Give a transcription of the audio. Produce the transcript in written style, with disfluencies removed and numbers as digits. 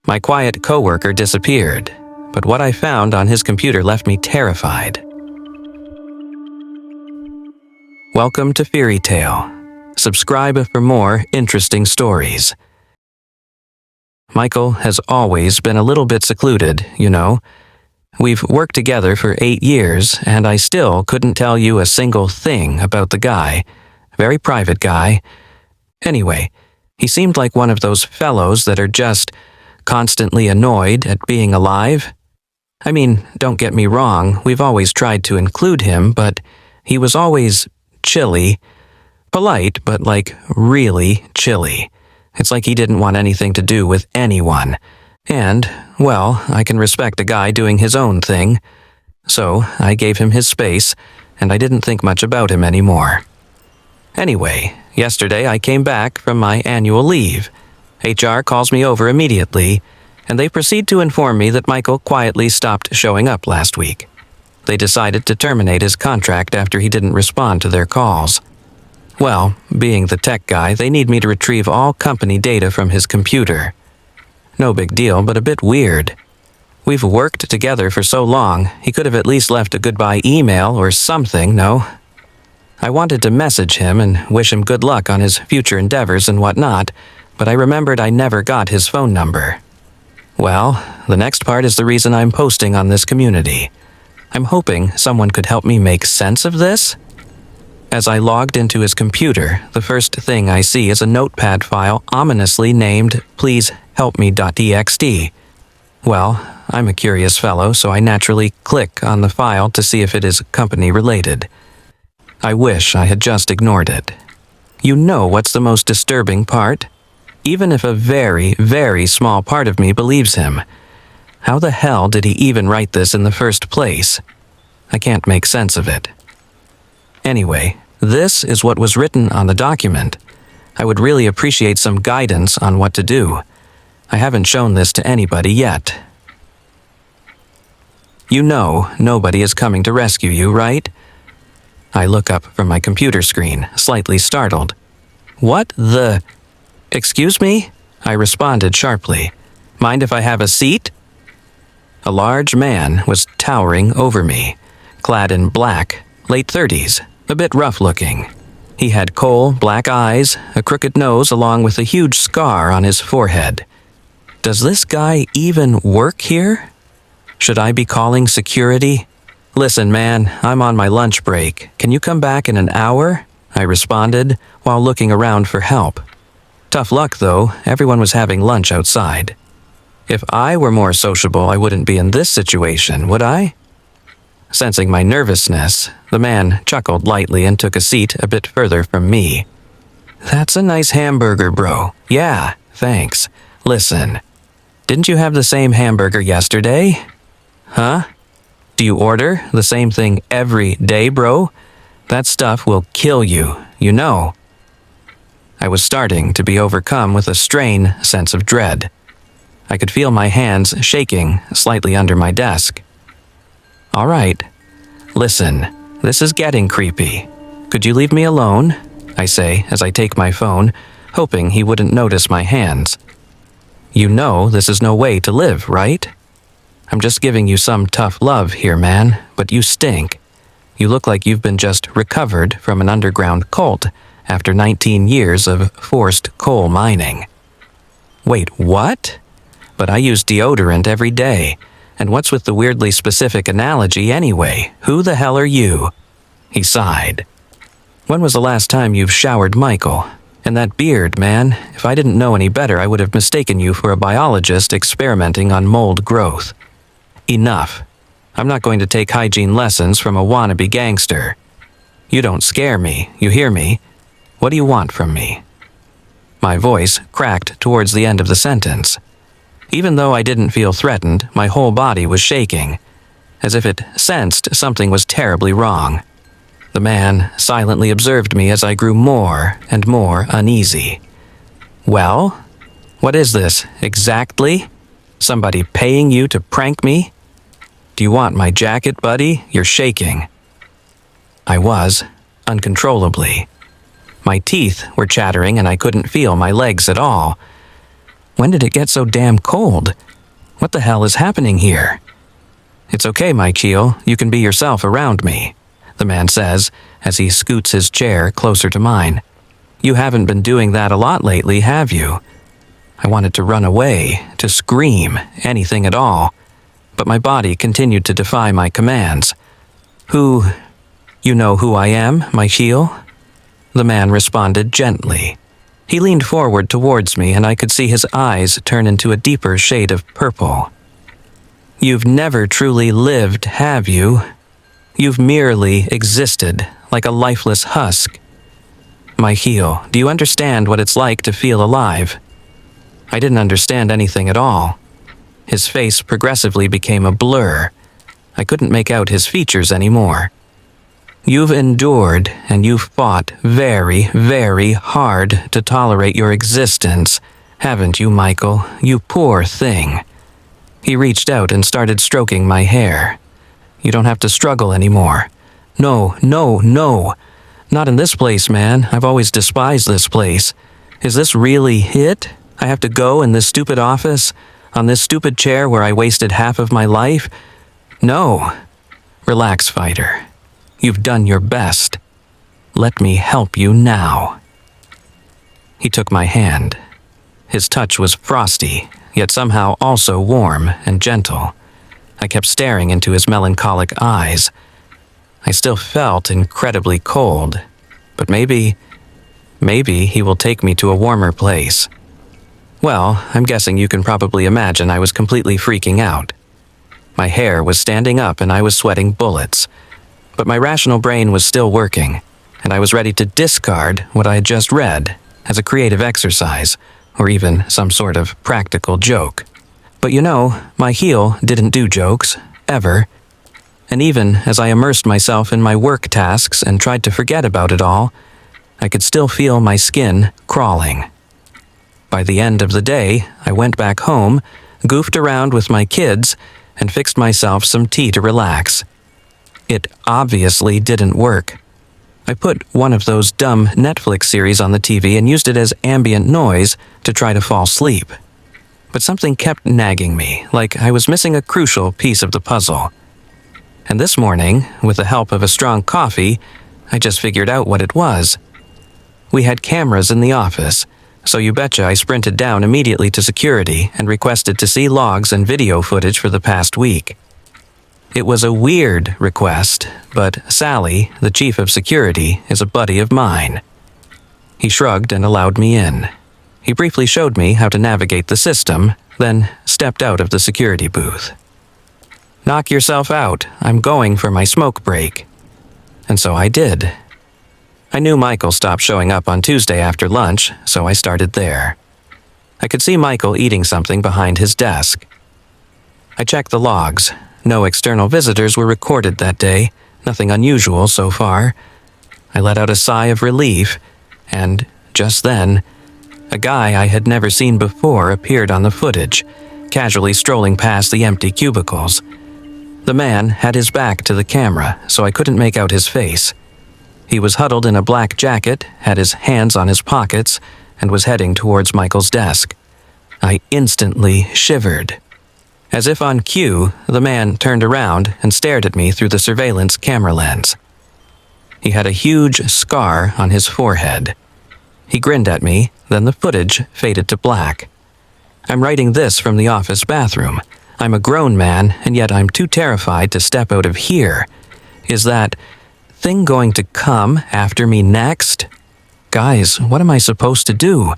My quiet coworker disappeared, but what I found on his computer left me terrified. Welcome to Fearytale. Subscribe for more interesting stories. Michael has always been a little bit secluded, you know. We've worked together for 8 years, and I still couldn't tell you a single thing about the guy. Very private guy. Anyway, he seemed like one of those fellows that are just constantly annoyed at being alive. I mean, don't get me wrong, we've always tried to include him, but he was always chilly. Polite, but like really chilly. It's like he didn't want anything to do with anyone. And, well, I can respect a guy doing his own thing. So I gave him his space, and I didn't think much about him anymore. Anyway, yesterday I came back from my annual leave. HR calls me over immediately, and they proceed to inform me that Michael quietly stopped showing up last week. They decided to terminate his contract after he didn't respond to their calls. Well, being the tech guy, they need me to retrieve all company data from his computer. No big deal, but a bit weird. We've worked together for so long, he could have at least left a goodbye email or something, no? I wanted to message him and wish him good luck on his future endeavors and whatnot, but I remembered I never got his phone number. Well, the next part is the reason I'm posting on this community. I'm hoping someone could help me make sense of this. As I logged into his computer, the first thing I see is a notepad file ominously named pleasehelpme.txt. Well, I'm a curious fellow, so I naturally click on the file to see if it is company related. I wish I had just ignored it. You know what's the most disturbing part? Even if a very, very small part of me believes him, how the hell did he even write this in the first place? I can't make sense of it. Anyway, this is what was written on the document. I would really appreciate some guidance on what to do. I haven't shown this to anybody yet. You know nobody is coming to rescue you, right? I look up from my computer screen, slightly startled. What the... Excuse me? I responded sharply. Mind if I have a seat? A large man was towering over me, clad in black, late 30s, a bit rough-looking. He had coal black eyes, a crooked nose along with a huge scar on his forehead. Does this guy even work here? Should I be calling security? Listen, man, I'm on my lunch break. Can you come back in an hour? I responded, while looking around for help. Tough luck, though, everyone was having lunch outside. If I were more sociable, I wouldn't be in this situation, would I? Sensing my nervousness, the man chuckled lightly and took a seat a bit further from me. That's a nice hamburger, bro. Yeah, thanks. Listen, didn't you have the same hamburger yesterday? Huh? Do you order the same thing every day, bro? That stuff will kill you, you know. I was starting to be overcome with a strange sense of dread. I could feel my hands shaking slightly under my desk. All right. Listen, this is getting creepy. Could you leave me alone? I say as I take my phone, hoping he wouldn't notice my hands. You know this is no way to live, right? I'm just giving you some tough love here, man, but you stink. You look like you've been just recovered from an underground cult after 19 years of forced coal mining. Wait, what? But I use deodorant every day. And what's with the weirdly specific analogy anyway? Who the hell are you? He sighed. When was the last time you've showered Michael? And that beard, man, if I didn't know any better, I would have mistaken you for a biologist experimenting on mold growth. Enough. I'm not going to take hygiene lessons from a wannabe gangster. You don't scare me, you hear me? What do you want from me? My voice cracked towards the end of the sentence. Even though I didn't feel threatened, my whole body was shaking, as if it sensed something was terribly wrong. The man silently observed me as I grew more and more uneasy. Well, what is this, exactly? Somebody paying you to prank me? Do you want my jacket, buddy? You're shaking. I was, uncontrollably. My teeth were chattering and I couldn't feel my legs at all. When did it get so damn cold? What the hell is happening here? It's okay, Michael. You can be yourself around me, the man says as he scoots his chair closer to mine. You haven't been doing that a lot lately, have you? I wanted to run away, to scream, anything at all, but my body continued to defy my commands. You know who I am, Michael? The man responded gently. He leaned forward towards me and I could see his eyes turn into a deeper shade of purple. You've never truly lived, have you? You've merely existed, like a lifeless husk. Michael, do you understand what it's like to feel alive? I didn't understand anything at all. His face progressively became a blur. I couldn't make out his features anymore. You've endured and you've fought very, very hard to tolerate your existence, haven't you, Michael? You poor thing. He reached out and started stroking my hair. You don't have to struggle anymore. No. Not in this place, man. I've always despised this place. Is this really it? I have to go in this stupid office? On this stupid chair where I wasted half of my life? No. Relax, fighter. You've done your best. Let me help you now. He took my hand. His touch was frosty, yet somehow also warm and gentle. I kept staring into his melancholic eyes. I still felt incredibly cold, but maybe he will take me to a warmer place. Well, I'm guessing you can probably imagine I was completely freaking out. My hair was standing up and I was sweating bullets. But my rational brain was still working, and I was ready to discard what I had just read as a creative exercise, or even some sort of practical joke. But you know, my heel didn't do jokes, ever. And even as I immersed myself in my work tasks and tried to forget about it all, I could still feel my skin crawling. By the end of the day, I went back home, goofed around with my kids, and fixed myself some tea to relax. It obviously didn't work. I put one of those dumb Netflix series on the TV and used it as ambient noise to try to fall asleep. But something kept nagging me, like I was missing a crucial piece of the puzzle. And this morning, with the help of a strong coffee, I just figured out what it was. We had cameras in the office, so you betcha I sprinted down immediately to security and requested to see logs and video footage for the past week. It was a weird request, but Sally, the chief of security, is a buddy of mine. He shrugged and allowed me in. He briefly showed me how to navigate the system, then stepped out of the security booth. Knock yourself out, I'm going for my smoke break. And so I did. I knew Michael stopped showing up on Tuesday after lunch, so I started there. I could see Michael eating something behind his desk. I checked the logs. No external visitors were recorded that day, nothing unusual so far. I let out a sigh of relief, and just then, a guy I had never seen before appeared on the footage, casually strolling past the empty cubicles. The man had his back to the camera, so I couldn't make out his face. He was huddled in a black jacket, had his hands on his pockets, and was heading towards Michael's desk. I instantly shivered. As if on cue, the man turned around and stared at me through the surveillance camera lens. He had a huge scar on his forehead. He grinned at me, then the footage faded to black. I'm writing this from the office bathroom. I'm a grown man, and yet I'm too terrified to step out of here. Is that thing going to come after me next? Guys, what am I supposed to do?